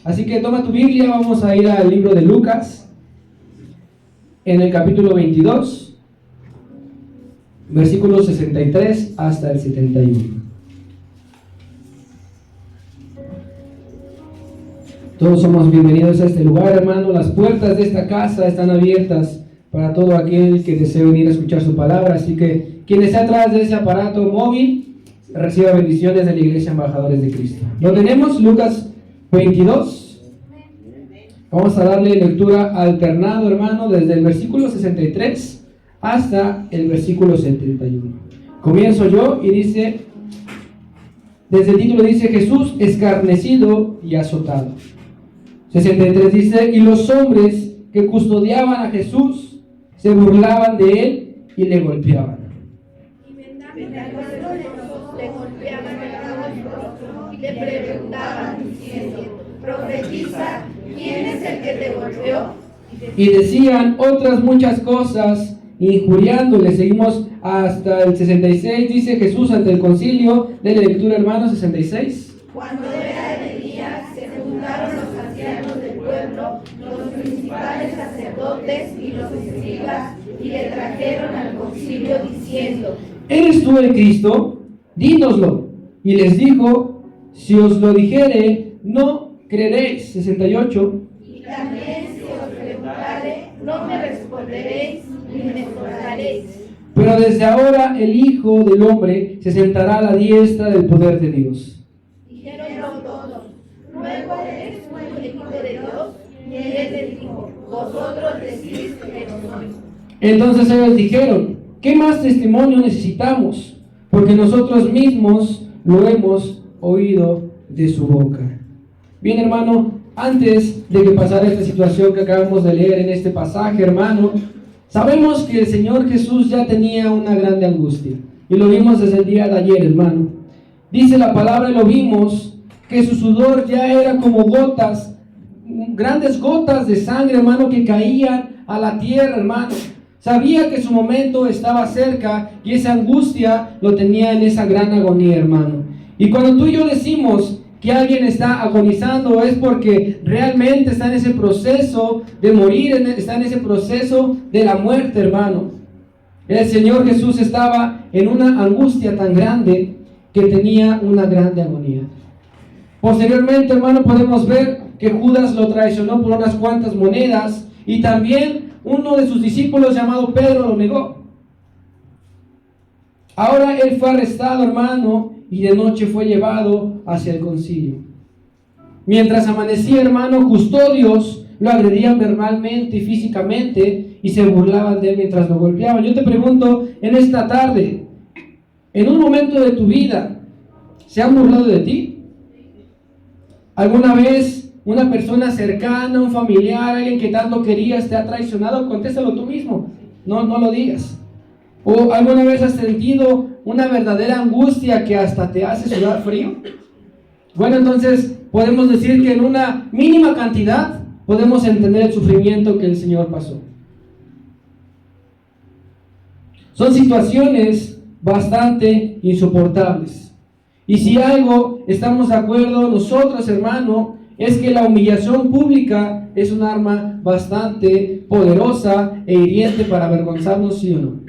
Así que toma tu Biblia, vamos a ir al libro de Lucas, en el capítulo 22, versículos 63 hasta el 71. Todos somos bienvenidos a este lugar, hermano. Las puertas de esta casa están abiertas para todo aquel que desee venir a escuchar su palabra. Así que quien esté atrás de ese aparato móvil, reciba bendiciones de la Iglesia Embajadores de Cristo. Lo tenemos, Lucas 22. Vamos a darle lectura alternado, hermano, desde el versículo 63 hasta el versículo 71. Comienzo yo y dice, desde el título dice, Jesús escarnecido y azotado. 63 dice, y los hombres que custodiaban a Jesús se burlaban de él y le golpeaban. Le golpeaban el rostro y le preguntaban diciendo, profetiza, ¿quién es el que te golpeó? Y decían otras muchas cosas, injuriándole. Seguimos hasta el 66, dice Jesús ante el concilio. De la lectura, hermano, 66. Cuando era de día, se juntaron los ancianos del pueblo, los principales sacerdotes y los escribas, y le trajeron al concilio diciendo, ¿eres tú el Cristo? Dínoslo. Y les dijo, si os lo dijere, no creeréis. 68. y también si os preguntare, no me responderéis ni me soltaréis. Pero desde ahora el Hijo del Hombre se sentará a la diestra del poder de Dios. Dijeron todos, luego eres tú el Hijo de Dios, y él les dijo, vosotros decís que no soy. Entonces ellos dijeron, ¿qué más testimonio necesitamos? Porque nosotros mismos lo hemos oído de su boca. Bien, hermano, antes de que pasara esta situación que acabamos de leer en este pasaje, hermano, sabemos que el Señor Jesús ya tenía una grande angustia. Y lo vimos desde el día de ayer, hermano. Dice la palabra, y lo vimos, que su sudor ya era como gotas, grandes gotas de sangre, hermano, que caían a la tierra, hermano. Sabía que su momento estaba cerca y esa angustia lo tenía en esa gran agonía, hermano. Y cuando tú y yo decimos que alguien está agonizando, es porque realmente está en ese proceso de morir, está en ese proceso de la muerte, hermano. El Señor Jesús estaba en una angustia tan grande que tenía una grande agonía. Posteriormente, hermano, podemos ver que Judas lo traicionó por unas cuantas monedas y también uno de sus discípulos llamado Pedro lo negó. Ahora él fue arrestado, hermano, y de noche fue llevado hacia el concilio. Mientras amanecía, hermano, custodios lo agredían verbalmente y físicamente y se burlaban de él mientras lo golpeaban. Yo te pregunto en esta tarde, en un momento de tu vida, ¿se han burlado de ti? ¿Alguna vez una persona cercana, un familiar, alguien que tanto querías te ha traicionado? Contéstalo tú mismo, no lo digas. ¿O alguna vez has sentido una verdadera angustia que hasta te hace sudar frío? Bueno, entonces podemos decir que en una mínima cantidad podemos entender el sufrimiento que el Señor pasó. Son situaciones bastante insoportables. Y si algo estamos de acuerdo nosotros, hermano, es que la humillación pública es un arma bastante poderosa e hiriente para avergonzarnos, ¿sí o no?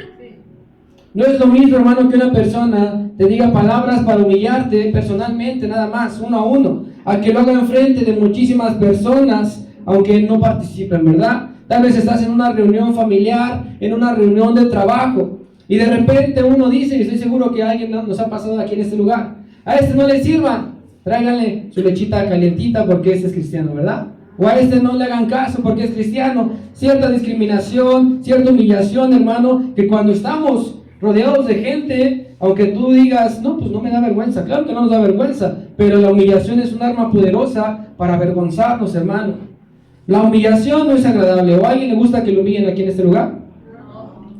No es lo mismo, hermano, que una persona te diga palabras para humillarte personalmente, nada más, uno a uno, a que lo haga enfrente de muchísimas personas, aunque no participen, ¿verdad? Tal vez estás en una reunión familiar, en una reunión de trabajo, y de repente uno dice, y estoy seguro que a alguien nos ha pasado aquí en este lugar, a este no le sirvan, tráiganle su lechita calientita porque este es cristiano, ¿verdad? O a este no le hagan caso porque es cristiano. Cierta discriminación, cierta humillación, hermano, que cuando estamos rodeados de gente, aunque tú digas, no, pues no me da vergüenza, claro que no nos da vergüenza, pero la humillación es un arma poderosa para avergonzarnos, hermano. La humillación no es agradable. ¿O a alguien le gusta que lo humillen aquí en este lugar?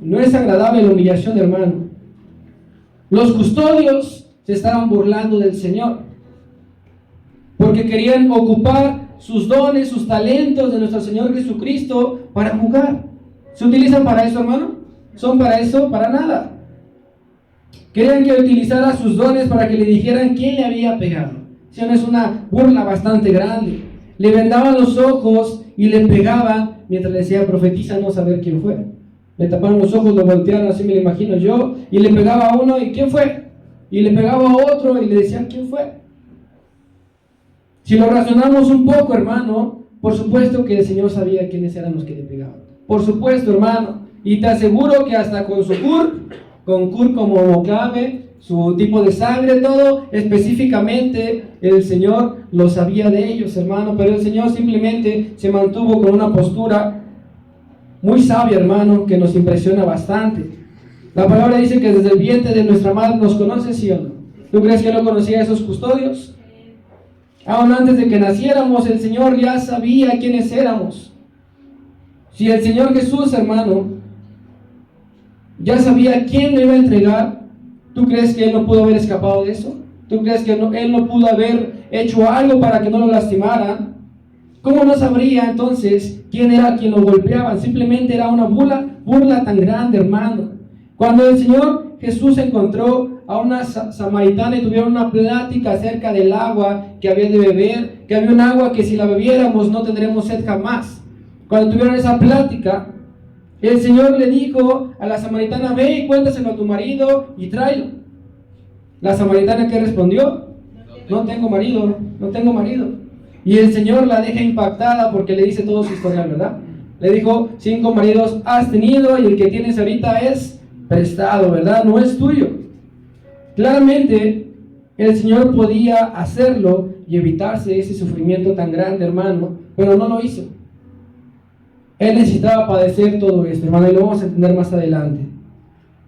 No es agradable la humillación, hermano. Los custodios se estaban burlando del Señor porque querían ocupar sus dones, sus talentos de nuestro Señor Jesucristo para jugar. ¿Se utilizan para eso, hermano? ¿Son para eso? Para nada. Querían que utilizara sus dones para que le dijeran quién le había pegado. Eso es una burla bastante grande. le vendaban los ojos y le pegaban mientras le decía, profetiza, a ver quién fue. Le taparon los ojos, lo voltearon, así me lo imagino yo, y le pegaba a uno, ¿y quién fue? Y le pegaba a otro y le decían, ¿quién fue? Si lo razonamos un poco, hermano, por supuesto que el Señor sabía quiénes eran los que le pegaban. Por supuesto, hermano. Y te aseguro que hasta con su CUR como clave, su tipo de sangre, todo, específicamente el Señor lo sabía de ellos, hermano. Pero el Señor simplemente se mantuvo con una postura muy sabia, hermano, que nos impresiona bastante. La palabra dice que desde el vientre de nuestra madre nos conoce, ¿sí o no? ¿Tú crees que Él no conocía a esos custodios? Aún antes de que naciéramos, el Señor ya sabía quiénes éramos. Si el Señor Jesús, hermano, ya sabía quién le iba a entregar, ¿tú crees que Él no pudo haber escapado de eso? ¿Tú crees que Él no pudo haber hecho algo para que no lo lastimaran? ¿Cómo no sabría entonces quién era quien lo golpeaba? Simplemente era una burla tan grande, hermano. Cuando el Señor Jesús encontró a una samaritana y tuvieron una plática acerca del agua que había de beber, que había un agua que si la bebiéramos no tendremos sed jamás. Cuando tuvieron esa plática, el Señor le dijo a la samaritana, ve y cuéntaselo a tu marido y tráelo. La samaritana, ¿qué respondió? No tengo marido. Y el Señor la deja impactada porque le dice todo su historial, ¿verdad? Le dijo, 5 maridos has tenido y el que tienes ahorita es prestado, ¿verdad? No es tuyo. Claramente, el Señor podía hacerlo y evitarse ese sufrimiento tan grande, hermano, pero no lo hizo. Él necesitaba padecer todo esto, hermano, y lo vamos a entender más adelante.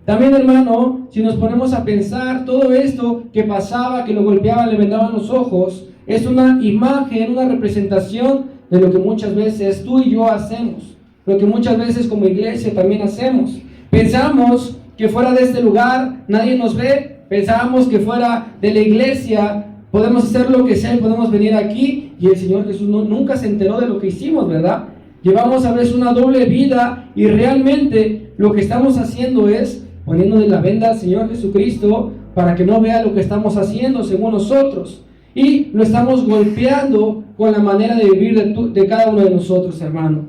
También, hermano, si nos ponemos a pensar, todo esto que pasaba, que lo golpeaban, le vendaban los ojos, es una imagen, una representación de lo que muchas veces tú y yo hacemos, lo que muchas veces como iglesia también hacemos. Pensamos que fuera de este lugar nadie nos ve, pensábamos que fuera de la iglesia podemos hacer lo que sea y podemos venir aquí, y el Señor Jesús nunca se enteró de lo que hicimos, ¿verdad? Llevamos a veces una doble vida y realmente lo que estamos haciendo es poniéndole la venda al Señor Jesucristo para que no vea lo que estamos haciendo según nosotros. Y lo estamos golpeando con la manera de vivir de cada uno de nosotros, hermano.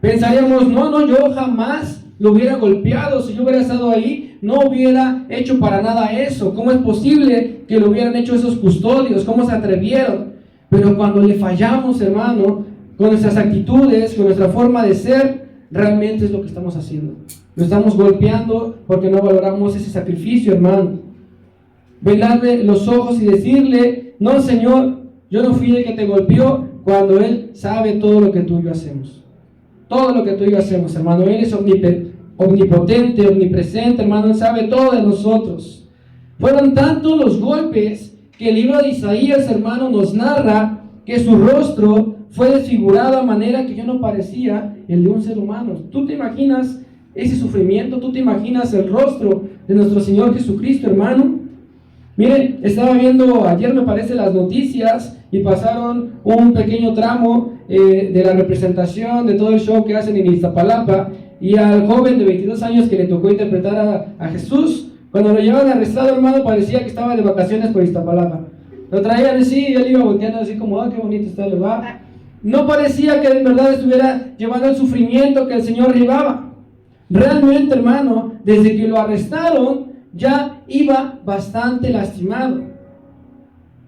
Pensaríamos, no, yo jamás lo hubiera golpeado. Si yo hubiera estado ahí, no hubiera hecho para nada eso. ¿Cómo es posible que lo hubieran hecho esos custodios? ¿Cómo se atrevieron? Pero cuando le fallamos, hermano, con nuestras actitudes, con nuestra forma de ser, realmente es lo que estamos haciendo. Lo estamos golpeando porque no valoramos ese sacrificio, hermano. Vendarle los ojos y decirle, no, Señor, yo no fui el que te golpeó, cuando Él sabe todo lo que tú y yo hacemos. Todo lo que tú y yo hacemos, hermano. Él es omnipotente, omnipresente, hermano. Él sabe todo de nosotros. Fueron tantos los golpes que el libro de Isaías, hermano, nos narra que su rostro fue desfigurado a manera que ya no parecía el de un ser humano. ¿Tú te imaginas ese sufrimiento? ¿Tú te imaginas el rostro de nuestro Señor Jesucristo, hermano? Miren, estaba viendo ayer, me parece, las noticias y pasaron un pequeño tramo de la representación de todo el show que hacen en Iztapalapa, y al joven de 22 años que le tocó interpretar a Jesús, cuando lo llevaban arrestado, hermano, parecía que estaba de vacaciones por Iztapalapa. Lo traían así y él iba volteando así como, qué bonito está el lugar. No parecía que en verdad estuviera llevando el sufrimiento que el Señor llevaba. Realmente, hermano, desde que lo arrestaron, ya iba bastante lastimado.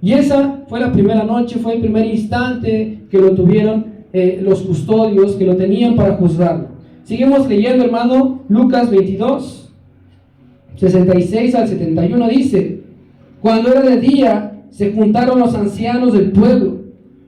Y esa fue la primera noche, fue el primer instante que lo tuvieron los custodios, que lo tenían para juzgarlo. Seguimos leyendo, hermano, Lucas 22, 66 al 71 dice: cuando era de día, se juntaron los ancianos del pueblo,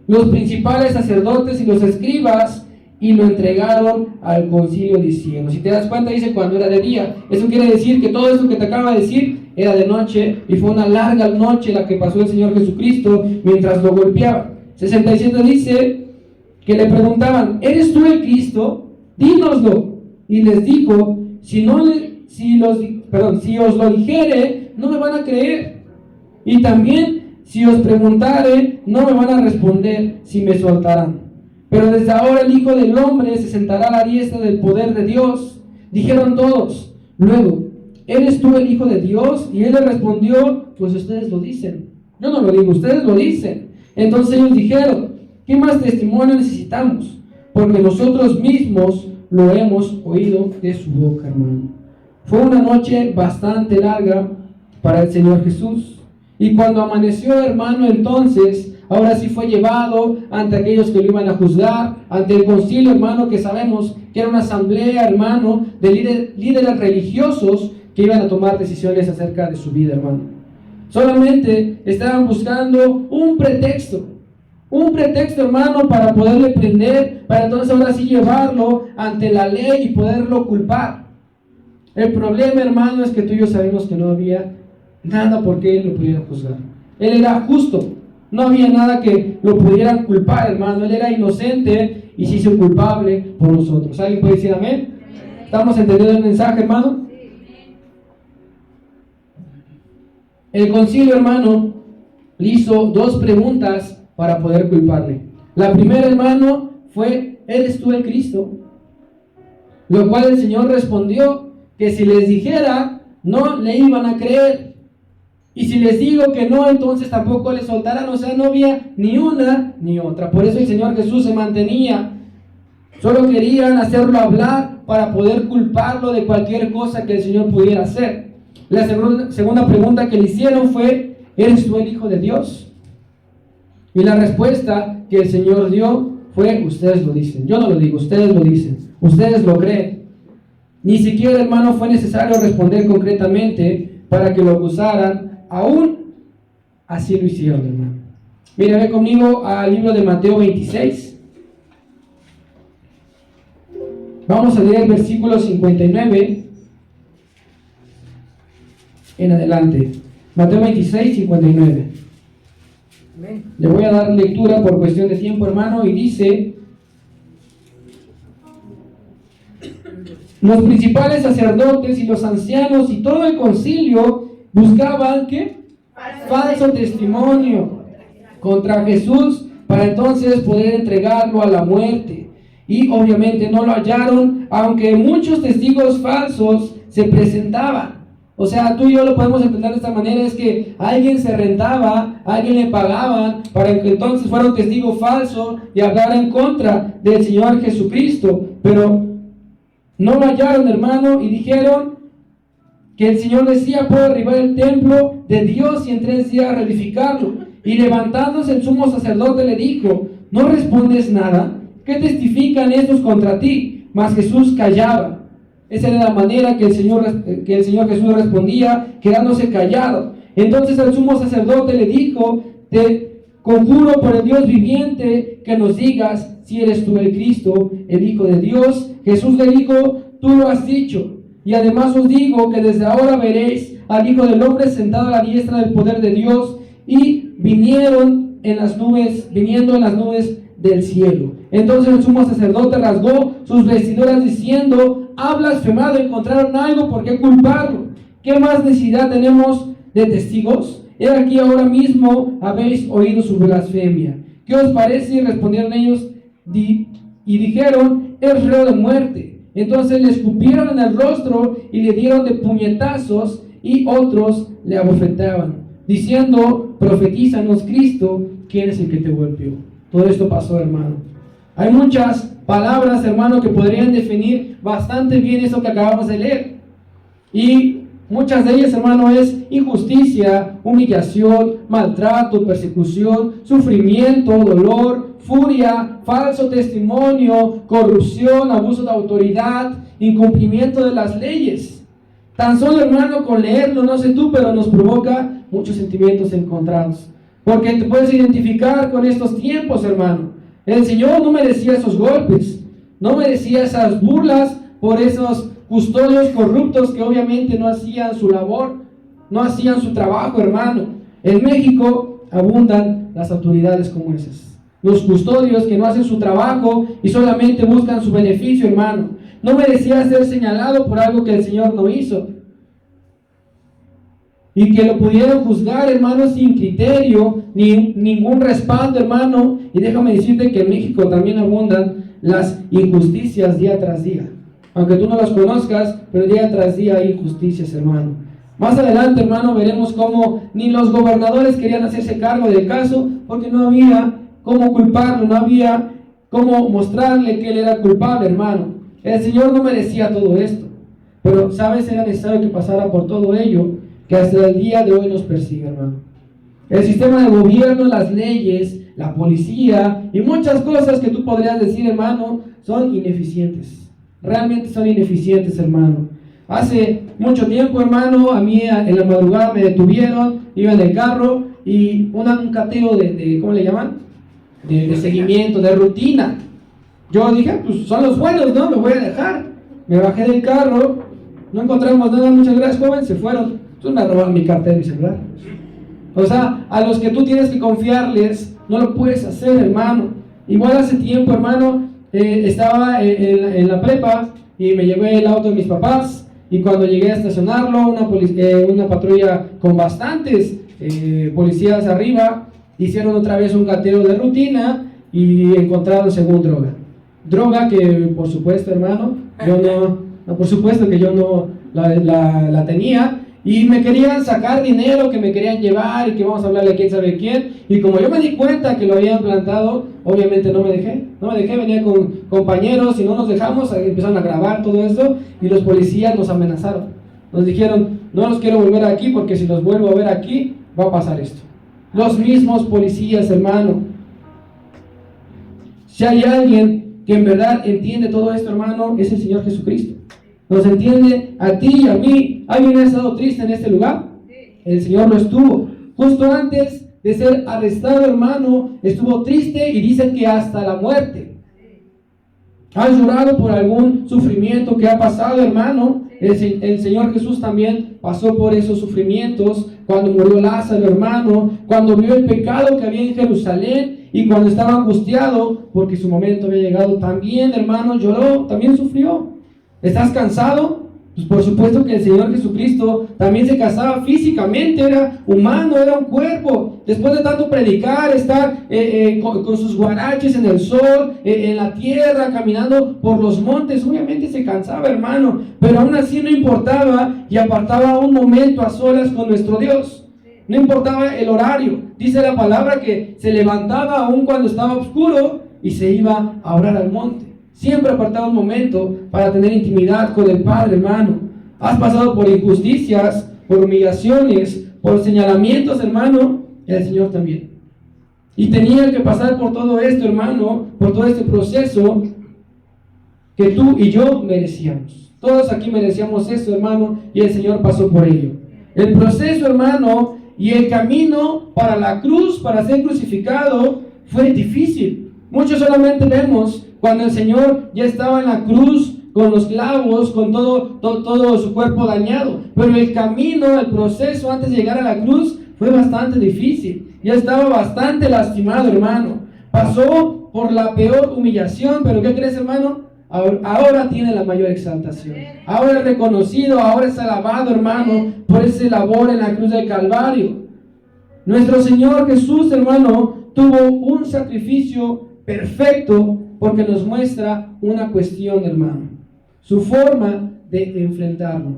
los principales sacerdotes y los escribas, y lo entregaron al concilio diciendo. Si te das cuenta, dice cuando era de día. Eso quiere decir que todo eso que te acaba de decir era de noche, y fue una larga noche la que pasó el Señor Jesucristo mientras lo golpeaba. 67 dice que le preguntaban: ¿eres tú el Cristo? Dínoslo. Y les dijo: si os lo dijere, no me van a creer. Y también si os preguntare, no me van a responder si me soltarán. Pero desde ahora el Hijo del Hombre se sentará a la diestra del poder de Dios. Dijeron todos. Luego: ¿eres tú el Hijo de Dios? Y él le respondió: pues ustedes lo dicen. Yo no lo digo, ustedes lo dicen. Entonces ellos dijeron: ¿Qué más testimonio necesitamos? Porque nosotros mismos lo hemos oído de su boca, hermano. Fue una noche bastante larga para el Señor Jesús. Y cuando amaneció, hermano, entonces, ahora sí fue llevado ante aquellos que lo iban a juzgar, ante el concilio, hermano, que sabemos que era una asamblea, hermano, de líderes religiosos que iban a tomar decisiones acerca de su vida, hermano. Solamente estaban buscando un pretexto, hermano, para poderle prender, para entonces ahora sí llevarlo ante la ley y poderlo culpar. El problema, hermano, es que tú y yo sabemos que no había nada por qué lo pudieran juzgar. Él era justo, no había nada que lo pudieran culpar, hermano. Él era inocente y se hizo culpable por nosotros. ¿Alguien puede decir amén? ¿Estamos entendiendo el mensaje, hermano? El concilio, hermano, le hizo dos preguntas para poder culparle. La primera, hermano, fue: ¿eres tú el Cristo? Lo cual el Señor respondió que si les dijera, no le iban a creer. Y si les digo que no, entonces tampoco les soltarán. O sea, no había ni una ni otra. Por eso el Señor Jesús se mantenía. Solo querían hacerlo hablar para poder culparlo de cualquier cosa que el Señor pudiera hacer. La segunda pregunta que le hicieron fue: ¿eres tú el Hijo de Dios? Y la respuesta que el Señor dio fue: ustedes lo dicen. Yo no lo digo, ustedes lo dicen. Ustedes lo creen. Ni siquiera, hermano, fue necesario responder concretamente para que lo acusaran. Aún así lo hicieron, hermano. Mira, ve conmigo al libro de Mateo 26. Vamos a leer el versículo 59 en adelante. Mateo 26, 59. Le voy a dar lectura por cuestión de tiempo, hermano, y dice: los principales sacerdotes y los ancianos y todo el concilio buscaban ¿qué? Falso testimonio contra Jesús para entonces poder entregarlo a la muerte. Y obviamente no lo hallaron, aunque muchos testigos falsos se presentaban. O sea, tú y yo lo podemos entender de esta manera: es que alguien se rentaba, a alguien le pagaban para que entonces fuera un testigo falso y hablara en contra del Señor Jesucristo. Pero no lo hallaron, hermano, y dijeron que el Señor decía: puedo derribar el templo de Dios y en 3 días reedificarlo. Y levantándose el sumo sacerdote le dijo: ¿no respondes nada? ¿Qué testifican estos contra ti? Mas Jesús callaba. Esa era la manera que el Señor Jesús respondía, quedándose callado. Entonces el sumo sacerdote le dijo: te conjuro por el Dios viviente que nos digas si eres tú el Cristo, el Hijo de Dios. Jesús le dijo: tú lo has dicho. Y además os digo que desde ahora veréis al Hijo del Hombre sentado a la diestra del poder de Dios y viniendo en las nubes del cielo. Entonces el sumo sacerdote rasgó sus vestiduras diciendo: ha blasfemado. ¿Encontraron algo por qué culparlo? ¿Qué más necesidad tenemos de testigos? He aquí ahora mismo habéis oído su blasfemia. ¿Qué os parece? Y respondieron ellos y dijeron: es reo de muerte. Entonces le escupieron en el rostro y le dieron de puñetazos, y otros le abofeteaban, diciendo: profetízanos, Cristo, ¿quién es el que te golpeó? Todo esto pasó, hermano. Hay muchas palabras, hermano, que podrían definir bastante bien eso que acabamos de leer. Y muchas de ellas, hermano, es injusticia, humillación, maltrato, persecución, sufrimiento, dolor, furia, falso testimonio, corrupción, abuso de autoridad, incumplimiento de las leyes. Tan solo, hermano, con leerlo, no sé tú, pero nos provoca muchos sentimientos encontrados. Porque te puedes identificar con estos tiempos, hermano. El Señor no merecía esos golpes, no merecía esas burlas por esos custodios corruptos que obviamente no hacían su labor, no hacían su trabajo, hermano. En México abundan las autoridades como esas. Los custodios que no hacen su trabajo y solamente buscan su beneficio, hermano. No merecía ser señalado por algo que el Señor no hizo. Y que lo pudieron juzgar, hermano, sin criterio, ni ningún respaldo, hermano. Y déjame decirte que en México también abundan las injusticias día tras día. Aunque tú no las conozcas, pero día tras día hay injusticias, hermano. Más adelante, hermano, veremos cómo ni los gobernadores querían hacerse cargo del caso, porque no había cómo culparlo, no había cómo mostrarle que él era culpable, hermano. El Señor no merecía todo esto, pero sabes, era necesario que pasara por todo ello, que hasta el día de hoy nos persigue, hermano. El sistema de gobierno, las leyes, la policía y muchas cosas que tú podrías decir, hermano, son ineficientes. Realmente son ineficientes, hermano. Hace mucho tiempo, hermano, a mí en la madrugada me detuvieron, iba en el carro y un cateo de ¿cómo le llaman? De seguimiento, de rutina. Yo dije, pues son los buenos, ¿no? Me voy a dejar. Me bajé del carro, no encontramos nada, muchas gracias, joven, se fueron. Entonces me robaron mi cartera y mi celular. O sea, a los que tú tienes que confiarles, no lo puedes hacer, hermano. Igual hace tiempo, hermano, estaba en la prepa y me llevé el auto de mis papás. Y cuando llegué a estacionarlo, una patrulla con bastantes policías arriba, hicieron otra vez un cateo de rutina y encontraron según droga. Droga que, por supuesto, hermano, yo no, por supuesto que yo no la tenía. Y me querían sacar dinero, que me querían llevar y que vamos a hablarle a quién sabe quién. Y como yo me di cuenta que lo habían plantado, obviamente no me dejé, venía con compañeros y no nos dejamos, empezaron a grabar todo esto y los policías nos amenazaron. Nos dijeron, no los quiero volver aquí porque si los vuelvo a ver aquí, va a pasar esto. Los mismos policías, hermano. Si hay alguien que en verdad entiende todo esto, hermano, es el Señor Jesucristo. Nos entiende a ti y a mí. ¿Alguien ha estado triste en este lugar? El Señor lo estuvo. Justo antes de ser arrestado, hermano, estuvo triste y dicen que hasta la muerte. ¿Has llorado por algún sufrimiento que ha pasado, hermano? El Señor Jesús también pasó por esos sufrimientos cuando murió Lázaro, hermano, cuando vio el pecado que había en Jerusalén y cuando estaba angustiado porque su momento había llegado. También, hermano, lloró, también sufrió. ¿Estás cansado? Pues por supuesto que el Señor Jesucristo también se cansaba físicamente, era humano, era un cuerpo. Después de tanto predicar, estar con sus guaraches en el sol, en la tierra, caminando por los montes, obviamente se cansaba, hermano, pero aún así no importaba y apartaba un momento a solas con nuestro Dios. No importaba el horario. Dice la palabra que se levantaba aún cuando estaba oscuro y se iba a orar al monte. Siempre apartaba un momento para tener intimidad con el Padre, hermano. Has pasado por injusticias, por humillaciones, por señalamientos, hermano. El Señor también. Y tenía que pasar por todo esto, hermano, por todo este proceso que tú y yo merecíamos. Todos aquí merecíamos eso, hermano, y el Señor pasó por ello. El proceso, hermano, y el camino para la cruz, para ser crucificado, fue difícil. Muchos solamente vemos cuando el Señor ya estaba en la cruz, con los clavos, con todo su cuerpo dañado. Pero el camino, el proceso antes de llegar a la cruz fue bastante difícil. Ya estaba bastante lastimado, hermano. Pasó por la peor humillación, pero ¿qué crees, hermano? Ahora tiene la mayor exaltación. Ahora es reconocido, ahora es alabado, hermano, por ese labor en la cruz del Calvario. Nuestro Señor Jesús, hermano, tuvo un sacrificio perfecto porque nos muestra una cuestión, hermano. Su forma de enfrentarlo.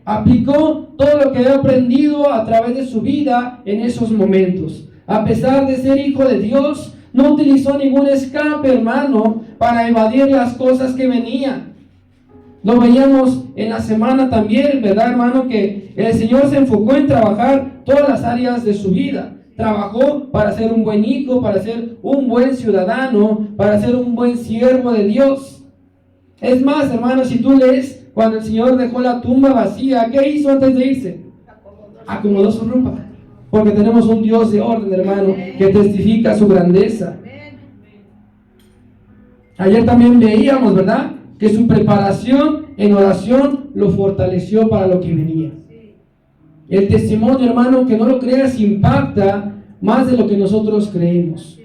Aplicó todo lo que había aprendido a través de su vida en esos momentos. A pesar de ser hijo de Dios, no utilizó ningún escape, hermano, para evadir las cosas que venían. Lo veíamos en la semana también, ¿verdad, hermano? Que el Señor se enfocó en trabajar todas las áreas de su vida. Trabajó para ser un buen hijo, para ser un buen ciudadano, para ser un buen siervo de Dios. Es más, hermano, si tú lees cuando el Señor dejó la tumba vacía, ¿qué hizo antes de irse? Acomodó su ropa. Porque tenemos un Dios de orden, hermano, que testifica su grandeza. Ayer también veíamos, ¿verdad?, que su preparación en oración lo fortaleció para lo que venía. El testimonio, hermano, que no lo creas, impacta más de lo que nosotros creemos.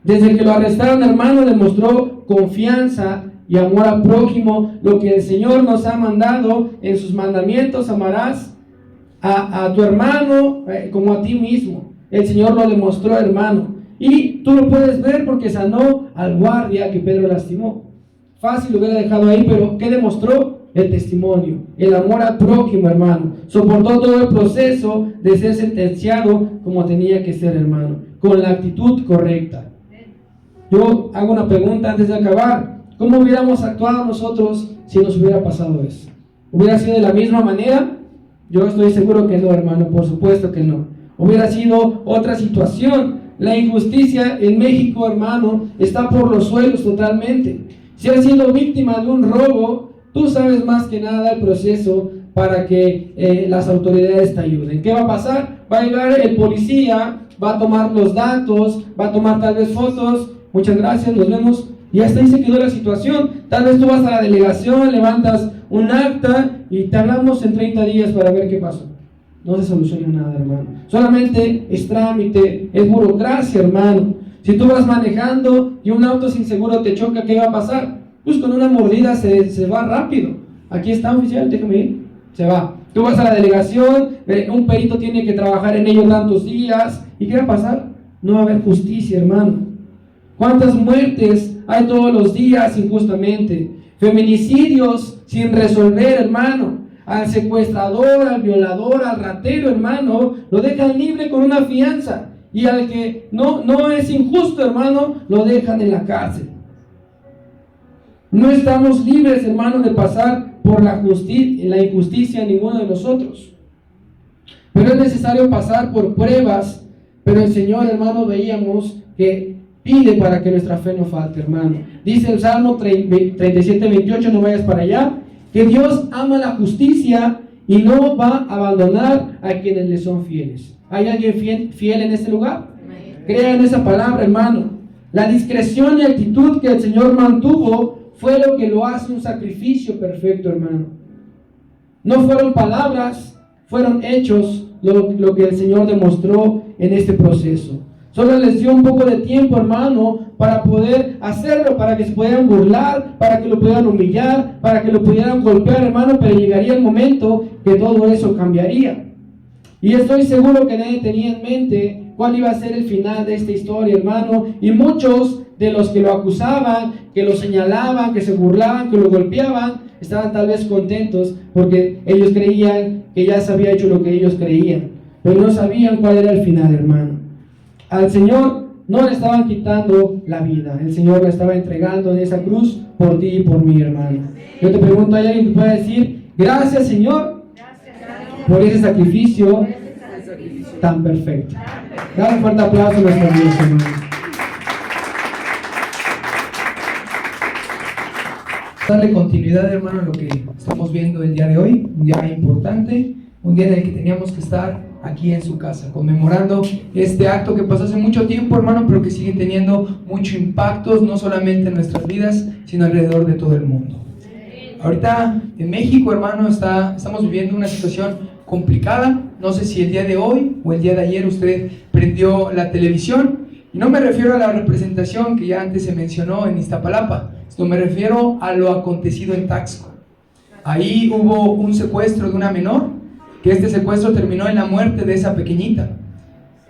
Desde que lo arrestaron, hermano, demostró confianza y amor al prójimo, lo que el Señor nos ha mandado en sus mandamientos. Amarás a tu hermano como a ti mismo. El Señor lo demostró, hermano. Y tú lo puedes ver porque sanó al guardia que Pedro lastimó. Fácil lo hubiera dejado ahí, pero ¿qué demostró? el testimonio, el amor al prójimo, hermano. Soportó todo el proceso de ser sentenciado como tenía que ser, hermano, con la actitud correcta. Yo hago una pregunta antes de acabar. ¿Cómo hubiéramos actuado nosotros si nos hubiera pasado eso? ¿Hubiera sido de la misma manera? Yo estoy seguro que no, hermano, por supuesto que no. Hubiera sido otra situación. La injusticia en México, hermano, está por los suelos totalmente. Si has sido víctima de un robo, tú sabes más que nada el proceso para que las autoridades te ayuden. ¿Qué va a pasar? Va a llegar el policía, va a tomar los datos, va a tomar tal vez fotos. Muchas gracias, nos vemos. Y hasta ahí se quedó la situación. Tal vez tú vas a la delegación, levantas un acta y te hablamos en 30 días para ver qué pasó. No se soluciona nada, hermano. Solamente es trámite, es burocracia, hermano. Si tú vas manejando y un auto sin seguro te choca, ¿qué va a pasar? Pues con una mordida se va rápido. Aquí está, oficial, déjame ir. Se va. Tú vas a la delegación, un perito tiene que trabajar en ello tantos días. ¿Y qué va a pasar? No va a haber justicia, hermano. ¿Cuántas muertes hay todos los días injustamente? Feminicidios sin resolver, hermano. Al secuestrador, al violador, al ratero, hermano, lo dejan libre con una fianza. Y al que no es injusto, hermano, lo dejan en la cárcel. No estamos libres, hermano, de pasar por la injusticia ninguno de nosotros. Pero es necesario pasar por pruebas. Pero el Señor, hermano, veíamos que pide para que nuestra fe no falte, hermano. Dice el Salmo 37:28, no vayas para allá, que Dios ama la justicia y no va a abandonar a quienes le son fieles. ¿Hay alguien fiel en este lugar? Crea en esa palabra, hermano. La discreción y actitud que el Señor mantuvo fue lo que lo hace un sacrificio perfecto, hermano. No fueron palabras, fueron hechos lo que el Señor demostró en este proceso. Solo les dio un poco de tiempo, hermano, para poder hacerlo, para que se pudieran burlar, para que lo pudieran humillar, para que lo pudieran golpear, hermano, pero llegaría el momento que todo eso cambiaría. Y estoy seguro que nadie tenía en mente cuál iba a ser el final de esta historia, hermano, y muchos de los que lo acusaban, que lo señalaban, que se burlaban, que lo golpeaban, estaban tal vez contentos porque ellos creían que ya se había hecho lo que ellos creían, pero no sabían cuál era el final, hermano. Al Señor no le estaban quitando la vida, el Señor la estaba entregando en esa cruz por ti y por mí, hermano. Yo te pregunto, ¿hay alguien que pueda decir, gracias, Señor, por ese sacrificio tan perfecto? Dale un fuerte aplauso a nuestro Dios, hermano. Darle continuidad, hermano, a lo que estamos viendo el día de hoy, un día importante, un día en el que teníamos que estar aquí en su casa, conmemorando este acto que pasó hace mucho tiempo, hermano, pero que sigue teniendo mucho impacto, no solamente en nuestras vidas, sino alrededor de todo el mundo. Ahorita en México, hermano, estamos viviendo una situación complicada. No sé si el día de hoy o el día de ayer usted prendió la televisión, y no me refiero a la representación que ya antes se mencionó en Iztapalapa, sino me refiero a lo acontecido en Taxco. Ahí hubo un secuestro de una menor, que este secuestro terminó en la muerte de esa pequeñita.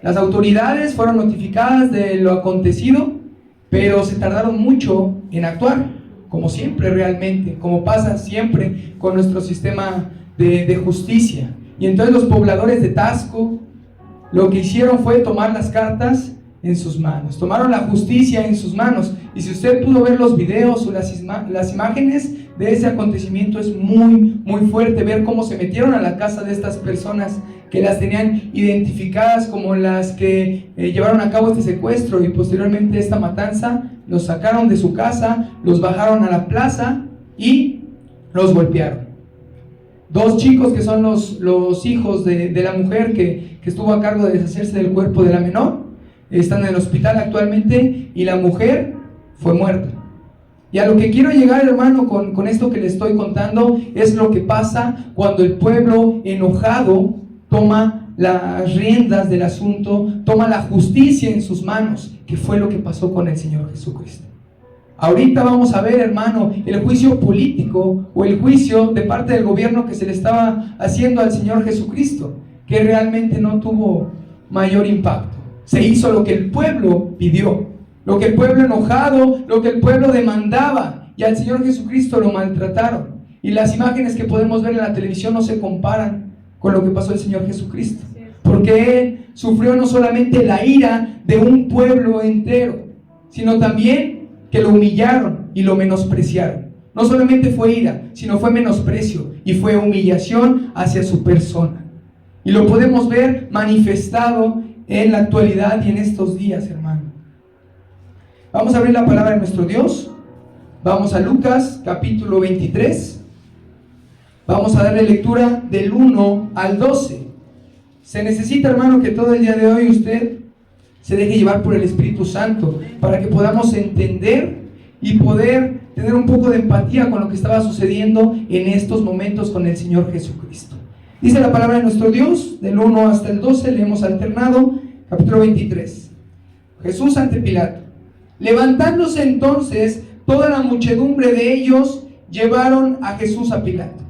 Las autoridades fueron notificadas de lo acontecido, pero se tardaron mucho en actuar, como siempre realmente, como pasa siempre con nuestro sistema de justicia. Y entonces los pobladores de Taxco lo que hicieron fue tomar las cartas en sus manos, tomaron la justicia en sus manos. Y si usted pudo ver los videos o las imágenes de ese acontecimiento, es muy fuerte ver cómo se metieron a la casa de estas personas que las tenían identificadas como las que llevaron a cabo este secuestro y posteriormente esta matanza. Los sacaron de su casa, los bajaron a la plaza y los golpearon. Dos chicos que son los hijos de la mujer que estuvo a cargo de deshacerse del cuerpo de la menor, están en el hospital actualmente, y la mujer fue muerta. Y a lo que quiero llegar, hermano, con esto que le estoy contando, es lo que pasa cuando el pueblo enojado toma las riendas del asunto, toma la justicia en sus manos, que fue lo que pasó con el Señor Jesucristo. Ahorita vamos a ver, hermano, el juicio político o el juicio de parte del gobierno que se le estaba haciendo al Señor Jesucristo, que realmente no tuvo mayor impacto. Se hizo lo que el pueblo pidió, lo que el pueblo enojado, lo que el pueblo demandaba, y al Señor Jesucristo lo maltrataron. Y las imágenes que podemos ver en la televisión no se comparan con lo que pasó el Señor Jesucristo. Porque Él sufrió no solamente la ira de un pueblo entero, sino también que lo humillaron y lo menospreciaron. No solamente fue ira, sino fue menosprecio y fue humillación hacia su persona. Y lo podemos ver manifestado en la actualidad y en estos días, hermano. Vamos a abrir la palabra de nuestro Dios. Vamos a Lucas capítulo 23. Vamos a darle lectura del 1 al 12. Se necesita, hermano, que todo el día de hoy usted se deje llevar por el Espíritu Santo para que podamos entender y poder tener un poco de empatía con lo que estaba sucediendo en estos momentos con el Señor Jesucristo. Dice la palabra de nuestro Dios, del 1 hasta el 12, leemos alternado, capítulo 23. Jesús ante Pilato. Levantándose entonces toda la muchedumbre de ellos, llevaron a Jesús a Pilato.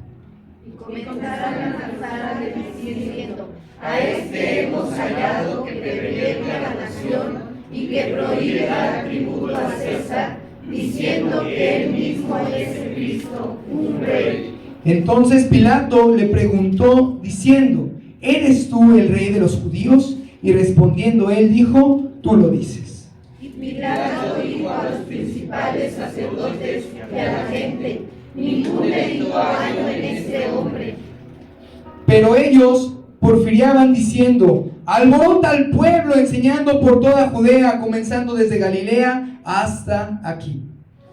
Y comenzaron a alzar a decir diciendo: a este hemos hallado que pervierte a la nación y que prohíbe dar tributo a César, diciendo que él mismo es el Cristo, un rey. Entonces Pilato le preguntó diciendo: ¿eres tú el rey de los judíos? Y respondiendo él dijo: tú lo dices. Y Pilato dijo a los principales sacerdotes y a la gente: ningún delito hallo en este hombre. Pero ellos porfiriaban diciendo: alborota al pueblo, enseñando por toda Judea, comenzando desde Galilea hasta aquí.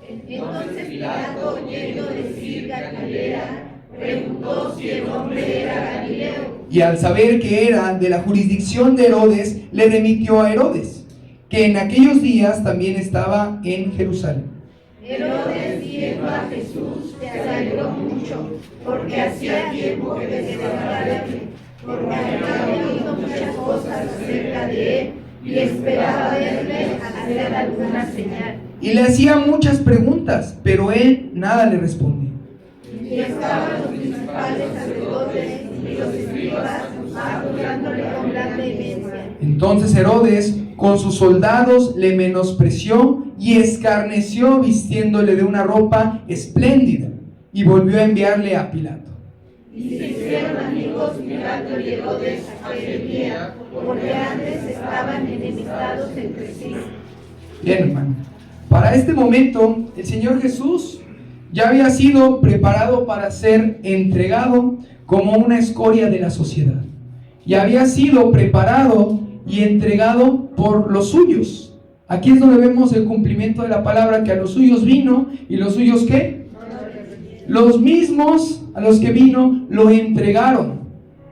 Entonces Pilato, oyendo decir Galilea, preguntó si el hombre era Galileo. Y al saber que era de la jurisdicción de Herodes, le remitió a Herodes, que en aquellos días también estaba en Jerusalén. Herodes, viendo a Jesús, se alegró mucho, porque hacía tiempo que deseaba verle, porque había oído muchas cosas acerca de él, y esperaba verle hacer alguna señal. Y le hacía muchas preguntas, pero él nada le respondía. Y estaban los principales sacerdotes y los escribas acusándole con gran vehemencia. Entonces Herodes con sus soldados le menospreció y escarneció, vistiéndole de una ropa espléndida, y volvió a enviarle a Pilato. Y se hicieron amigos Pilato y Herodes aquel día, porque antes estaban enemistados entre sí. Bien, hermano. Para este momento, el Señor Jesús ya había sido preparado para ser entregado como una escoria de la sociedad. Y había sido preparado y entregado por los suyos. Aquí es donde vemos el cumplimiento de la palabra, que a los suyos vino, y los suyos ¿qué? Los mismos a los que vino lo entregaron.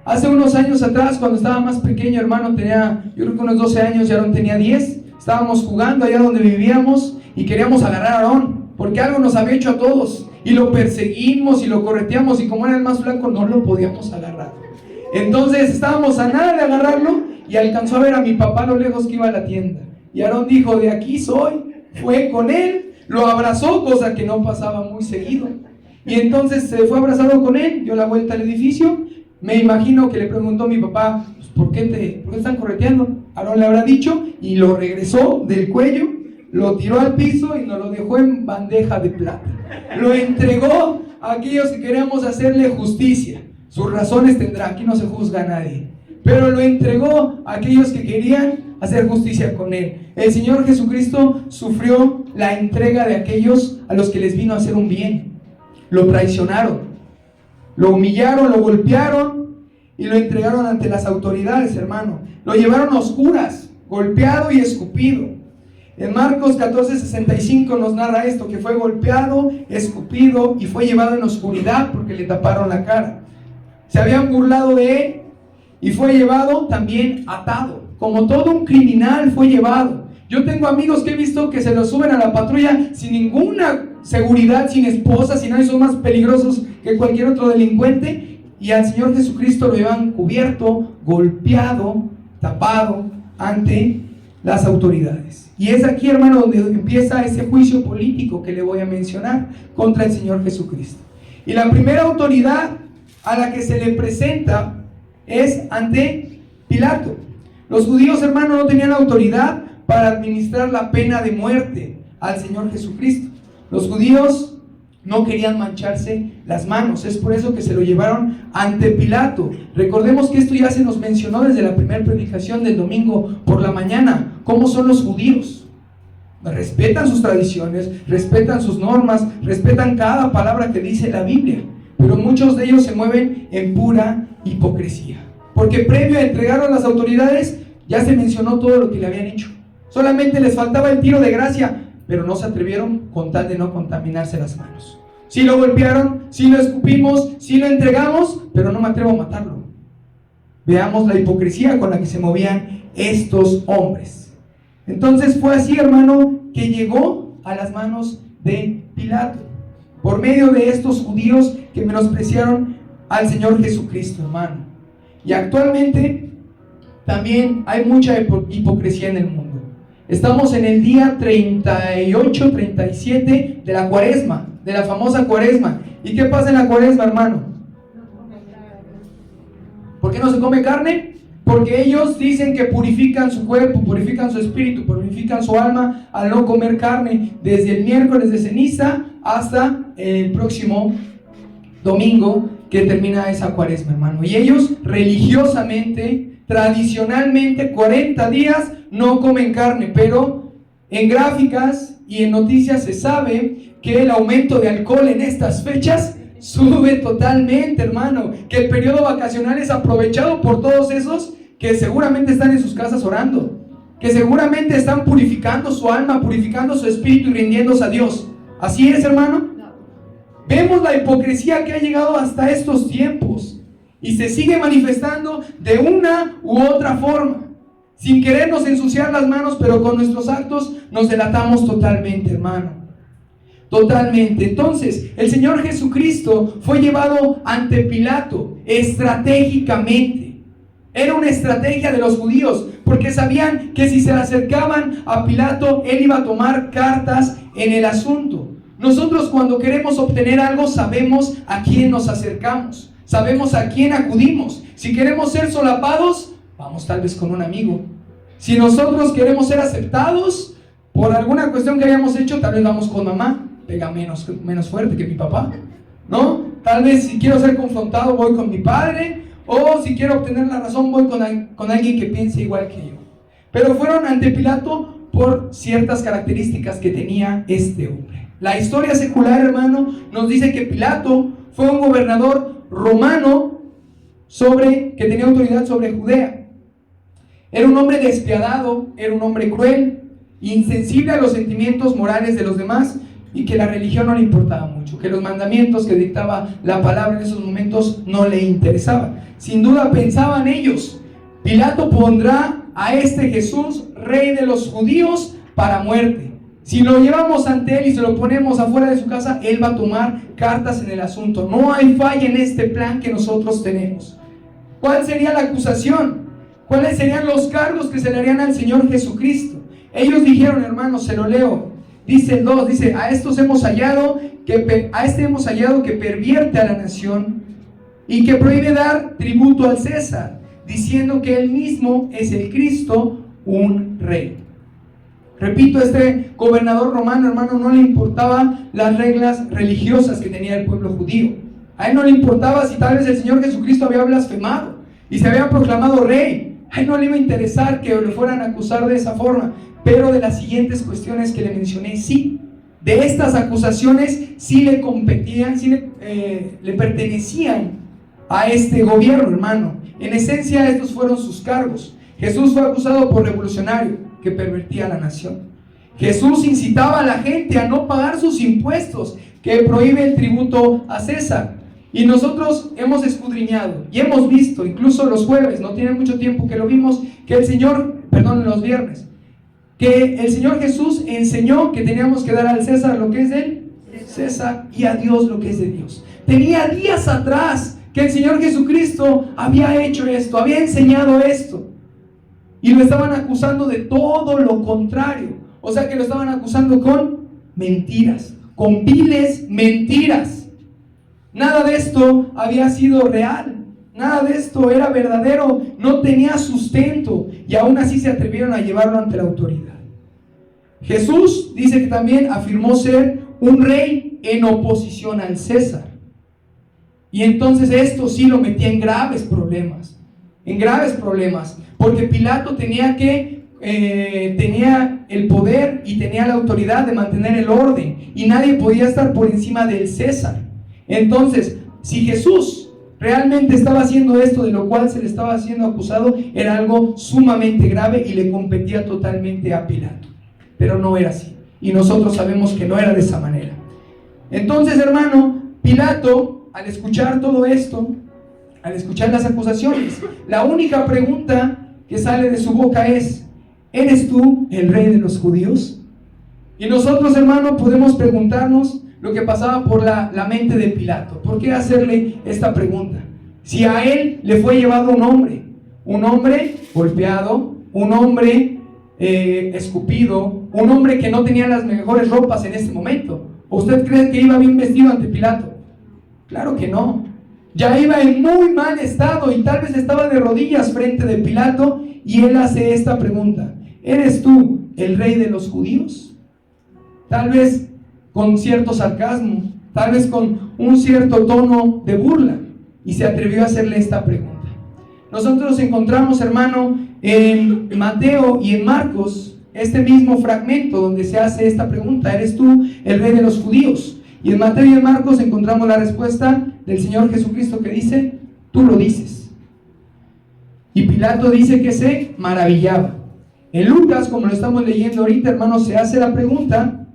Hace unos años atrás, cuando estaba más pequeño, hermano, tenía, yo creo que unos 12 años, ya no tenía 10, estábamos jugando allá donde vivíamos y queríamos agarrar a Aarón, porque algo nos había hecho a todos, y lo perseguimos y lo correteamos, y como era el más flaco no lo podíamos agarrar. Entonces estábamos a nada de agarrarlo, y alcanzó a ver a mi papá a lo lejos que iba a la tienda, y Aarón dijo: de aquí soy. Fue con él, lo abrazó, cosa que no pasaba muy seguido, y entonces se fue abrazado con él, dio la vuelta al edificio. Me imagino que le preguntó a mi papá: pues, ¿por qué te están correteando? Aarón le habrá dicho, y lo regresó del cuello, lo tiró al piso y nos lo dejó en bandeja de plata. Lo entregó a aquellos que queríamos hacerle justicia. Sus razones tendrá, aquí no se juzga a nadie, pero lo entregó a aquellos que querían hacer justicia con él. El Señor Jesucristo sufrió la entrega de aquellos a los que les vino a hacer un bien. Lo traicionaron, lo humillaron, lo golpearon y lo entregaron ante las autoridades, hermano. Lo llevaron a oscuras, golpeado y escupido. En Marcos 14:65 nos narra esto, que fue golpeado, escupido y fue llevado en oscuridad porque le taparon la cara. Se habían burlado de él y fue llevado también atado. Como todo un criminal fue llevado. Yo tengo amigos que he visto que se lo suben a la patrulla sin ninguna seguridad, sin esposa, sin nada, y son más peligrosos que cualquier otro delincuente. Y al Señor Jesucristo lo llevan cubierto, golpeado, tapado ante las autoridades. Y es aquí, hermano, donde empieza ese juicio político que le voy a mencionar contra el Señor Jesucristo. Y la primera autoridad a la que se le presenta es ante Pilato. Los judíos, hermano, no tenían autoridad para administrar la pena de muerte al Señor Jesucristo. Los judíos No querían mancharse las manos. Es por eso que se lo llevaron ante Pilato. Recordemos que esto ya se nos mencionó desde la primera predicación del domingo por la mañana. ¿Cómo son los judíos? Respetan sus tradiciones, respetan sus normas, respetan cada palabra que dice la Biblia. Pero muchos de ellos se mueven en pura hipocresía. Porque previo a entregarlo a las autoridades, ya se mencionó todo lo que le habían hecho. Solamente les faltaba el tiro de gracia, pero no se atrevieron con tal de no contaminarse las manos. Sí lo golpearon, sí lo escupimos, sí lo entregamos, pero no me atrevo a matarlo. Veamos la hipocresía con la que se movían estos hombres. Entonces fue así, hermano, que llegó a las manos de Pilato, por medio de estos judíos que menospreciaron al Señor Jesucristo, hermano. Y actualmente también hay mucha hipocresía en el mundo. Estamos en el día 38, 37 de la cuaresma, de la famosa cuaresma. ¿Y qué pasa en la cuaresma, hermano? ¿Por qué no se come carne? Porque ellos dicen que purifican su cuerpo, purifican su espíritu, purifican su alma al no comer carne desde el miércoles de ceniza hasta el próximo domingo que termina esa cuaresma, hermano. Y ellos religiosamente, tradicionalmente, 40 días no comen carne, pero en gráficas y en noticias se sabe que el aumento de alcohol en estas fechas sube totalmente, hermano, que el periodo vacacional es aprovechado por todos esos que seguramente están en sus casas orando, que seguramente están purificando su alma, purificando su espíritu y rindiéndose a Dios. ¿Así es, hermano? Vemos la hipocresía que ha llegado hasta estos tiempos y se sigue manifestando de una u otra forma, sin querernos ensuciar las manos, pero con nuestros actos nos delatamos totalmente, hermano. Totalmente. Entonces, el Señor Jesucristo fue llevado ante Pilato estratégicamente. Era una estrategia de los judíos, porque sabían que si se acercaban a Pilato, él iba a tomar cartas en el asunto. Nosotros cuando queremos obtener algo, sabemos a quién nos acercamos, sabemos a quién acudimos. Si queremos ser solapados, vamos tal vez con un amigo. Si nosotros queremos ser aceptados por alguna cuestión que hayamos hecho, tal vez vamos con mamá, pega menos fuerte que mi papá, ¿no? Tal vez si quiero ser confrontado, voy con mi padre, o si quiero obtener la razón, voy con alguien que piense igual que yo. Pero fueron ante Pilato por ciertas características que tenía este hombre. La historia secular, hermano, nos dice que Pilato fue un gobernador romano que tenía autoridad sobre Judea. Era un hombre despiadado, era un hombre cruel, insensible a los sentimientos morales de los demás, y que la religión no le importaba mucho, que los mandamientos que dictaba la palabra en esos momentos no le interesaban. Sin duda pensaban ellos, Pilato pondrá a este Jesús, rey de los judíos, para muerte. Si lo llevamos ante él y se lo ponemos afuera de su casa, él va a tomar cartas en el asunto. No hay falla en este plan que nosotros tenemos. ¿Cuál sería la acusación? ¿Cuáles serían los cargos que se le harían al Señor Jesucristo? Ellos dijeron, hermanos, se lo leo. Dice el 2, dice, a este hemos hallado que pervierte a la nación y que prohíbe dar tributo al César, diciendo que él mismo es el Cristo, un rey. Repito, este gobernador romano, hermano, no le importaban las reglas religiosas que tenía el pueblo judío. A él no le importaba si tal vez el Señor Jesucristo había blasfemado y se había proclamado rey. A él no le iba a interesar que le fueran a acusar de esa forma. Pero de las siguientes cuestiones que le mencioné, sí. De estas acusaciones sí le competían, sí le pertenecían a este gobierno, hermano. En esencia, estos fueron sus cargos. Jesús fue acusado por revolucionario, que pervertía a la nación. Jesús incitaba a la gente a no pagar sus impuestos, que prohíbe el tributo a César. Y nosotros hemos escudriñado y hemos visto, incluso los jueves, no tiene mucho tiempo que lo vimos, que los viernes, que el Señor Jesús enseñó que teníamos que dar al César lo que es del César y a Dios lo que es de Dios. Tenía días atrás que el Señor Jesucristo había hecho esto, había enseñado esto, y lo estaban acusando de todo lo contrario. O sea que lo estaban acusando con mentiras, con viles mentiras. Nada de esto había sido real, nada de esto era verdadero, no tenía sustento, y aún así se atrevieron a llevarlo ante la autoridad. Jesús dice que también afirmó ser un rey, en oposición al César. Y entonces esto sí lo metía en graves problemas, porque Pilato tenía el poder y tenía la autoridad de mantener el orden, y nadie podía estar por encima del César. Entonces, si Jesús realmente estaba haciendo esto de lo cual se le estaba siendo acusado, era algo sumamente grave y le competía totalmente a Pilato. Pero no era así, y nosotros sabemos que no era de esa manera. Entonces, hermano, Pilato, al escuchar todo esto, al escuchar las acusaciones, la única pregunta que sale de su boca es: ¿eres tú el rey de los judíos? Y nosotros, hermano, podemos preguntarnos lo que pasaba por la mente de Pilato. ¿Por qué hacerle esta pregunta? Si a él le fue llevado un hombre golpeado, un hombre escupido, un hombre que no tenía las mejores ropas en este momento, ¿o usted cree que iba bien vestido ante Pilato? Claro que no. Ya iba en muy mal estado y tal vez estaba de rodillas frente de Pilato, y él hace esta pregunta: ¿eres tú el rey de los judíos? Tal vez con cierto sarcasmo, tal vez con un cierto tono de burla, y se atrevió a hacerle esta pregunta. Nosotros encontramos, hermano, en Mateo y en Marcos este mismo fragmento donde se hace esta pregunta: ¿eres tú el rey de los judíos? Y en Mateo y en Marcos encontramos la respuesta del Señor Jesucristo, que dice: tú lo dices. Y Pilato dice que se maravillaba. En Lucas, como lo estamos leyendo ahorita, hermano, se hace la pregunta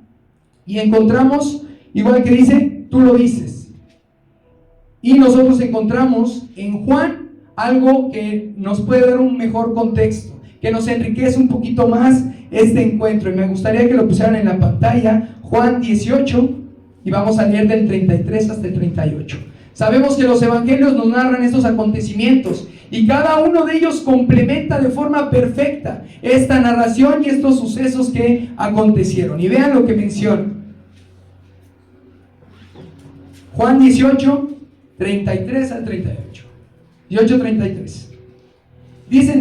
y encontramos igual que dice: tú lo dices. Y nosotros encontramos en Juan algo que nos puede dar un mejor contexto, que nos enriquece un poquito más este encuentro, y me gustaría que lo pusieran en la pantalla. Juan 18, y vamos a leer del 33 hasta el 38. Sabemos que los evangelios nos narran estos acontecimientos, y cada uno de ellos complementa de forma perfecta esta narración y estos sucesos que acontecieron. Y vean lo que menciona Juan 18, 33 al 38. 18, 33. Dice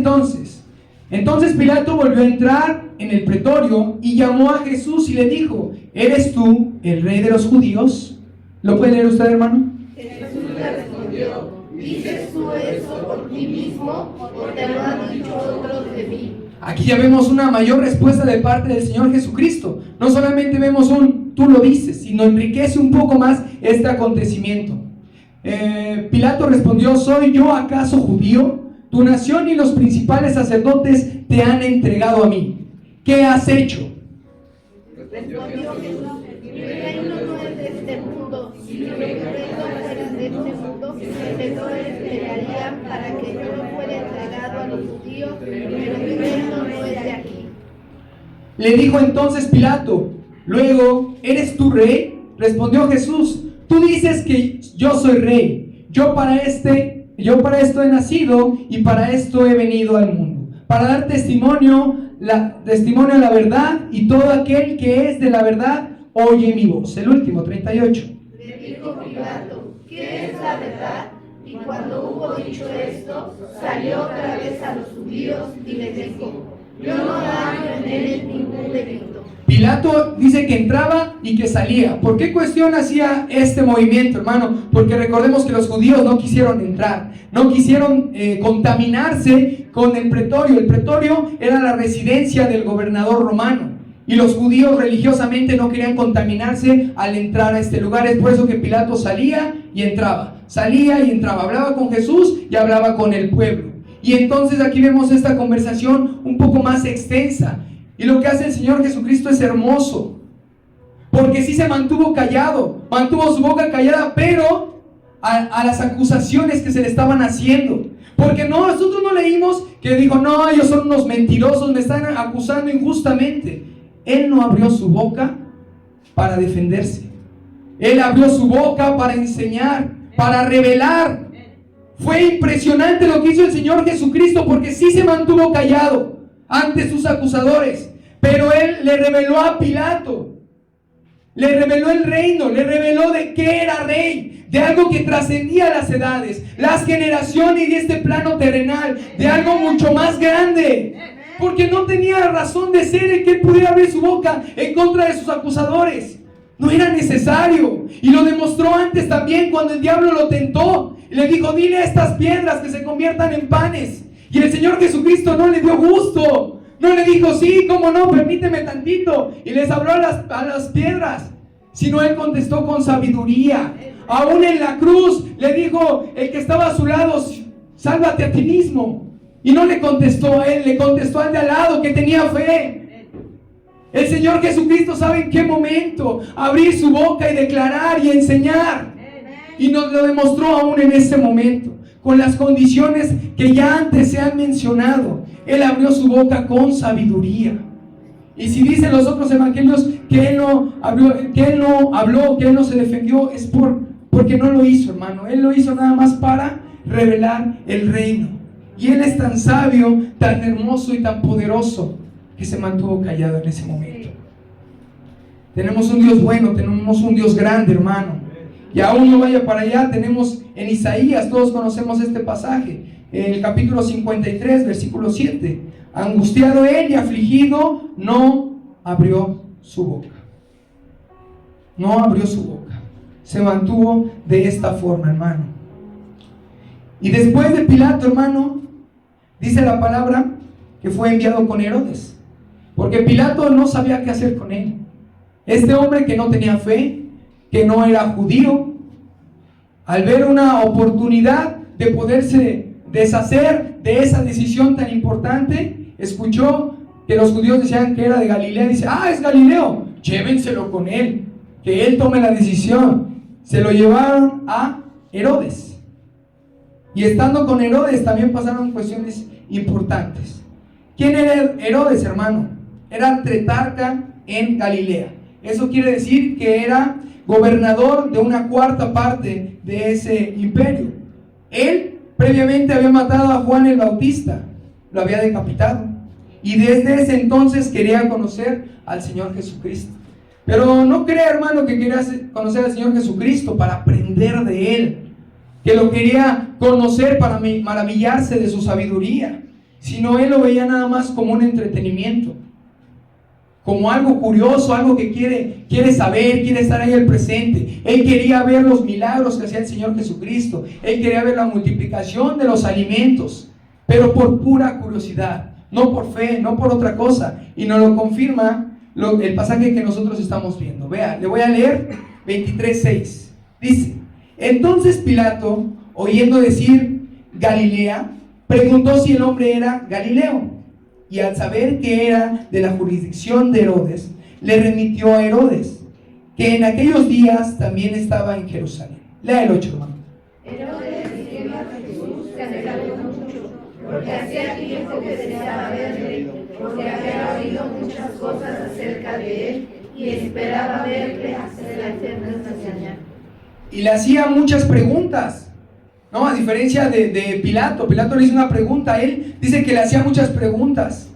entonces Pilato volvió a entrar en el pretorio y llamó a Jesús y le dijo: ¿eres tú el rey de los judíos? ¿Lo puede leer usted, hermano? Jesús le respondió: ¿dices tú eso por ti mismo, o te lo han dicho otros de mí? Aquí ya vemos una mayor respuesta de parte del Señor Jesucristo. No solamente vemos un tú lo dices, sino enriquece un poco más este acontecimiento. Pilato respondió: ¿soy yo acaso judío? Tu nación y los principales sacerdotes te han entregado a mí. ¿Qué has hecho? Respondió Jesús: mi reino no es de este mundo. Si mi reino fuera de este mundo, pecadores pelearían para que yo no fuera entregado a los judíos, pero mi reino no es de aquí. Le dijo entonces Pilato: luego, ¿eres tú rey? Respondió Jesús: tú dices que yo soy rey. Yo para esto he nacido y para esto he venido al mundo, para dar testimonio a la verdad, y todo aquel que es de la verdad oye mi voz. El último, 38. Le dijo Pilato: ¿qué es la verdad? Y cuando hubo dicho esto, salió otra vez a los judíos y les dijo: yo no hallo en él ningún delito. Pilato dice que entraba y que salía. ¿Por qué cuestión hacía este movimiento, hermano? Porque recordemos que los judíos no quisieron entrar, no quisieron contaminarse con el pretorio. El pretorio era la residencia del gobernador romano, y los judíos religiosamente no querían contaminarse al entrar a este lugar. Es por eso que Pilato salía y entraba, hablaba con Jesús y hablaba con el pueblo. Y entonces aquí vemos esta conversación un poco más extensa. Y lo que hace el Señor Jesucristo es hermoso, porque sí se mantuvo callado, mantuvo su boca callada, pero a las acusaciones que se le estaban haciendo. Porque nosotros no leímos que dijo: no, ellos son unos mentirosos, me están acusando injustamente. Él no abrió su boca para defenderse. Él abrió su boca para enseñar, para revelar. Fue impresionante lo que hizo el Señor Jesucristo, porque sí se mantuvo callado ante sus acusadores, pero Él le reveló a Pilato, le reveló el reino, le reveló de qué era rey, de algo que trascendía las edades, las generaciones y este plano terrenal, de algo mucho más grande, porque no tenía razón de ser el que Él pudiera abrir su boca en contra de sus acusadores. No era necesario. Y lo demostró antes también cuando el diablo lo tentó. Y le dijo, dile a estas piedras que se conviertan en panes. Y el Señor Jesucristo no le dio gusto. No le dijo, sí, cómo no, permíteme tantito. Y les habló a las piedras. Sino Él contestó con sabiduría. Aún en la cruz le dijo el que estaba a su lado, sálvate a ti mismo. Y no le contestó a él, le contestó al de al lado que tenía fe. El Señor Jesucristo sabe en qué momento abrir su boca y declarar y enseñar. Y nos lo demostró aún en ese momento, con las condiciones que ya antes se han mencionado. Él abrió su boca con sabiduría. Y si dicen los otros evangelios que Él no habló, que Él no se defendió, es porque no lo hizo, hermano. Él lo hizo nada más para revelar el reino. Y Él es tan sabio, tan hermoso y tan poderoso que se mantuvo callado en ese momento. Tenemos un Dios bueno, tenemos un Dios grande, hermano. Y aún no vaya para allá, tenemos en Isaías, todos conocemos este pasaje, en el capítulo 53, versículo 7. Angustiado él y afligido, no abrió su boca. No abrió su boca. Se mantuvo de esta forma, hermano. Y después de Pilato, hermano, dice la palabra que fue enviado con Herodes. Porque Pilato no sabía qué hacer con él. Este hombre que no tenía fe, que no era judío, al ver una oportunidad de poderse deshacer de esa decisión tan importante, escuchó que los judíos decían que era de Galilea. Dice, es Galileo, llévenselo con él, que él tome la decisión. Se lo llevaron a Herodes. Y estando con Herodes también pasaron cuestiones importantes. ¿Quién era Herodes, hermano? Era tetrarca en Galilea. Eso quiere decir que era gobernador de una cuarta parte de ese imperio. Él previamente había matado a Juan el Bautista, lo había decapitado, y desde ese entonces quería conocer al Señor Jesucristo. Pero no crea, hermano, que quería conocer al Señor Jesucristo para aprender de Él, que lo quería conocer para maravillarse de su sabiduría, sino él lo veía nada más como un entretenimiento, como algo curioso, algo que quiere saber, quiere estar ahí al presente. Él quería ver los milagros que hacía el Señor Jesucristo, él quería ver la multiplicación de los alimentos, pero por pura curiosidad, no por fe, no por otra cosa. Y nos lo confirma el pasaje que nosotros estamos viendo. Vea, le voy a leer 23:6. Dice: entonces Pilato, oyendo decir Galilea, preguntó si el hombre era Galileo, y al saber que era de la jurisdicción de Herodes, le remitió a Herodes, que en aquellos días también estaba en Jerusalén. Lea el 8, hermano. Herodes diciendo a Jesús que anhelaba mucho, porque hacía tiempo que deseaba verle, porque había oído muchas cosas acerca de él, y esperaba verle hacer la eterna señal. Y le hacía muchas preguntas, ¿no? A diferencia de Pilato. Pilato le hizo una pregunta, él dice que le hacía muchas preguntas,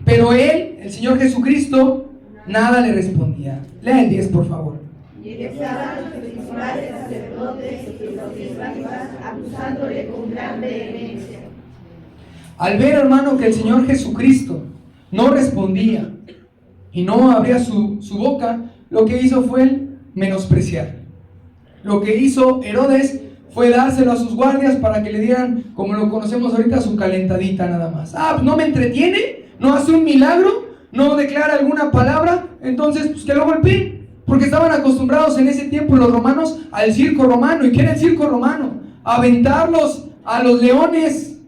pero él, el Señor Jesucristo, nada le respondía. Lea el 10, por favor. Y estaban los principales sacerdotes y los escribas acusándole con gran vehemencia. Al ver, hermano, que el Señor Jesucristo no respondía y no abría su boca, lo que hizo fue el menospreciar. Lo que hizo Herodes fue dárselo a sus guardias para que le dieran, como lo conocemos ahorita, su calentadita nada más. Pues no me entretiene, no hace un milagro, no declara alguna palabra, entonces pues que lo golpeen. Porque estaban acostumbrados en ese tiempo los romanos al circo romano. ¿Y qué era el circo romano? Aventarlos a los leones.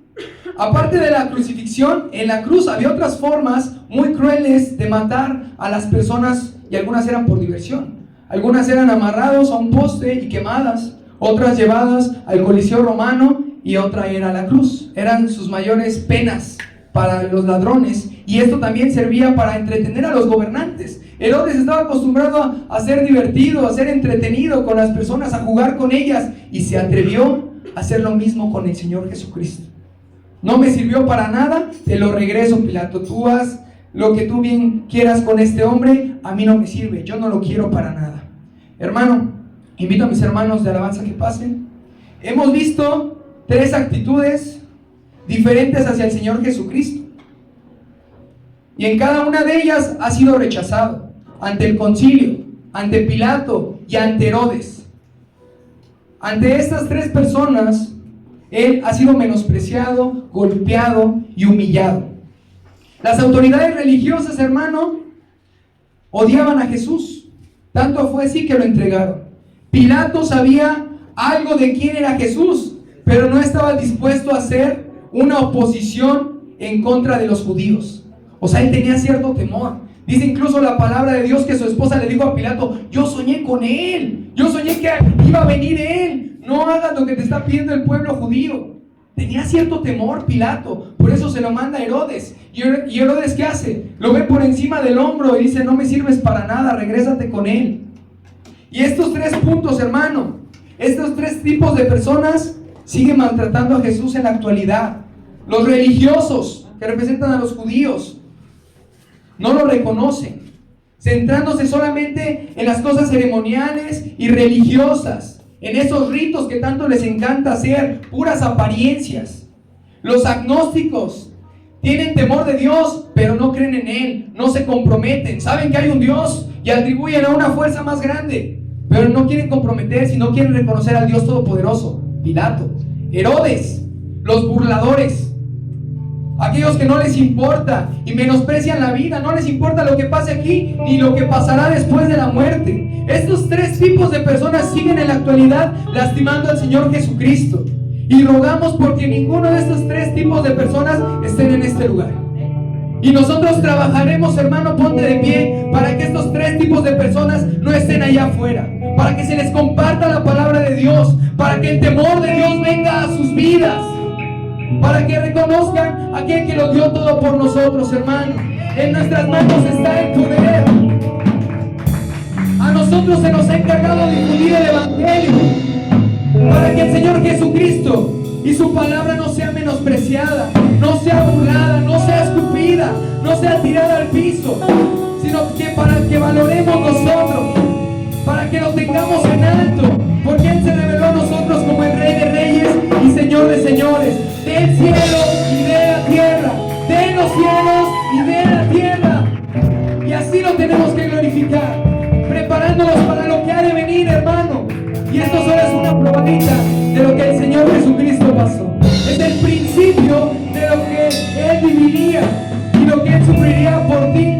Aparte de la crucifixión, en la cruz había otras formas muy crueles de matar a las personas, y algunas eran por diversión. Algunas eran amarrados a un poste y quemadas, otras llevadas al Coliseo romano, y otra era la cruz. Eran sus mayores penas para los ladrones, y esto también servía para entretener a los gobernantes. Herodes estaba acostumbrado a ser divertido, a ser entretenido con las personas, a jugar con ellas, y se atrevió a hacer lo mismo con el Señor Jesucristo. No me sirvió para nada, te lo regreso, Pilato. Tú haz lo que tú bien quieras con este hombre, a mí no me sirve, yo no lo quiero para nada. Hermano, invito a mis hermanos de alabanza que pasen. Hemos visto 3 actitudes diferentes hacia el Señor Jesucristo, y en cada una de ellas ha sido rechazado ante el concilio. ante Pilato y ante Herodes. Ante estas tres personas, él ha sido menospreciado, golpeado y humillado. Las autoridades religiosas, hermano, odiaban a Jesús. Tanto fue así que lo entregaron. Pilato sabía algo de quién era Jesús, pero no estaba dispuesto a hacer una oposición en contra de los judíos. O sea, él tenía cierto temor. Dice incluso la palabra de Dios que su esposa le dijo a Pilato: yo soñé con él, yo soñé que iba a venir él, no hagas lo que te está pidiendo el pueblo judío. Tenía cierto temor Pilato, por eso se lo manda a Herodes. ¿Y Herodes qué hace? Lo ve por encima del hombro y dice: no me sirves para nada, regrésate con él. Y estos tres puntos, hermano, estos tres tipos de personas siguen maltratando a Jesús en la actualidad. Los religiosos, que representan a los judíos, no lo reconocen, centrándose solamente en las cosas ceremoniales y religiosas, en esos ritos que tanto les encanta hacer, puras apariencias. Los agnósticos tienen temor de Dios, pero no creen en Él, no se comprometen, saben que hay un Dios y atribuyen a una fuerza más grande, pero no quieren comprometerse y no quieren reconocer al Dios Todopoderoso. Pilato, Herodes, los burladores, aquellos que no les importa y menosprecian la vida, no les importa lo que pase aquí ni lo que pasará después de la muerte. Estos tres tipos de personas siguen en la actualidad lastimando al Señor Jesucristo, y rogamos porque ninguno de estos tres tipos de personas estén en este lugar. Y nosotros trabajaremos, hermano, ponte de pie, para que estos tres tipos de personas no estén allá afuera, para que se les comparta la palabra de Dios, para que el temor de Dios venga a sus vidas, para que reconozcan a aquel que lo dio todo por nosotros, hermano. En nuestras manos está el poder. A nosotros se nos ha encargado difundir el Evangelio, para que el Señor Jesucristo y su palabra no sea menospreciada, no sea burlada, no sea escupida, no sea tirada al piso, sino que para que valoremos nosotros, para que lo tengamos en alto, porque Él se reveló a nosotros como el Rey de Reyes y Señor de Señores, del cielo y de la tierra, de los cielos y de la tierra. Y así lo tenemos que glorificar, preparándonos para lo que ha de venir, hermano. Y esto solo es una probadita de lo que el Señor Jesucristo pasó. Es el principio de lo que Él viviría y lo que Él sufriría por ti